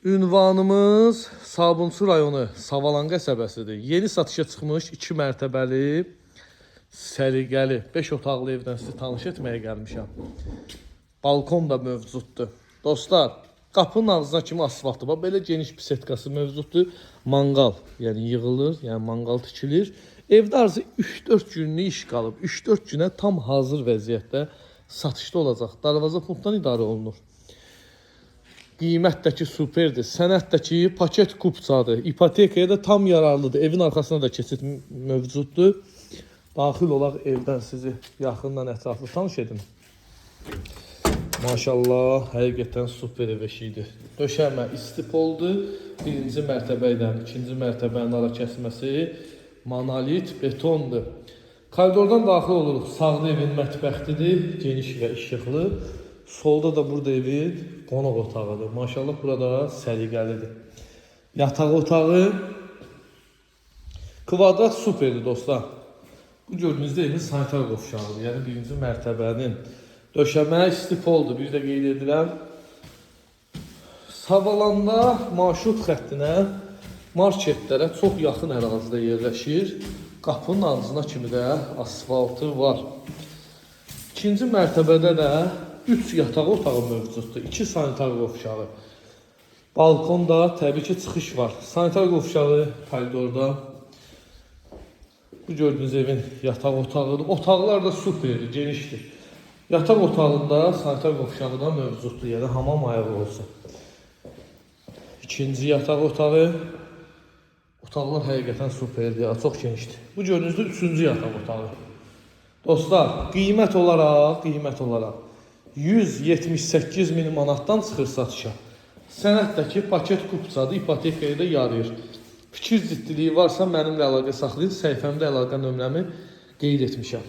Ünvanımız Sabunçu rayonu Savalan qəsəbəsidir. Yeni satışa çıxmış 2 mərtəbəli, səliqəli 5 otaqlı evdən sizi tanış etməyə gəlmişəm. Balkon da mövcuddur. Dostlar, qapının ağzına kimi asfaltı var. Belə geniş bisetkası mövcuddur. Mangal, yəni yığılır, yəni mangal tikilir. Evdə arzu 3-4 günlük iş qalıb. 3-4 günə tam hazır vəziyyətdə satışda olacaq. Darvaza puntdan idarə olunur. Qiymətdəki superdir. Sənətdəki paket kupçadır. İpotekaya da tam yararlıdır. Evin arxasına da keçid mövcuddur. Daxil olaq evdən sizi yaxından ətraflı tanış edim. Maşallah, həqiqətən super ev eşiyidir. Döşəmə istipoldur. Birinci mərtəbə ilə ikinci mərtəbənin ara kəsməsi monolit betondur. Koridordan daxil oluruq. Sağda evin mətbəxtidir. Geniş və işıqlı. Solda da burada evin qonaq otağıdır. Maşallah burada səliqəlidir. Yataq otağı kvadrat superdir dostlar. Bu gördüyünüzdə evin sanitar qovşağıdır. Yəni birinci mərtəbənin döşəmə istipoldur. Bir də qeyd edirəm. Savalanda marşrut xəttinə, marketlərə çox yaxın ərazidə yerləşir. Qapının ağzına kimi də asfaltı var. İkinci mərtəbədə də 3 yataq otağı mövcuddur. 2 sanitar qovşağı. Balkonda təbii ki çıxış var. Sanitar qovşağı koridorda. Bu gördüyünüz evin yataq otağıdır. Otaqlar da superdir, genişdir. Yataq otağında sanitar qovşağı da mövcuddur. Yəni hamam ayağı olsun. İkinci yataq otağı. Otaqlar həqiqətən superdir, çox genişdir. Bu gördüyünüzdə 3-cü yataq otağı. Dostlar, qiymət olaraq 178 min manatdan çıxır satışa. Sənətdəki paket kupçadır, ipotekayı da yarayır. Fikir ciddiliyi varsa mənimlə əlaqə saxlayın, səhifəmdə əlaqə nömrəmi qeyd etmişəm.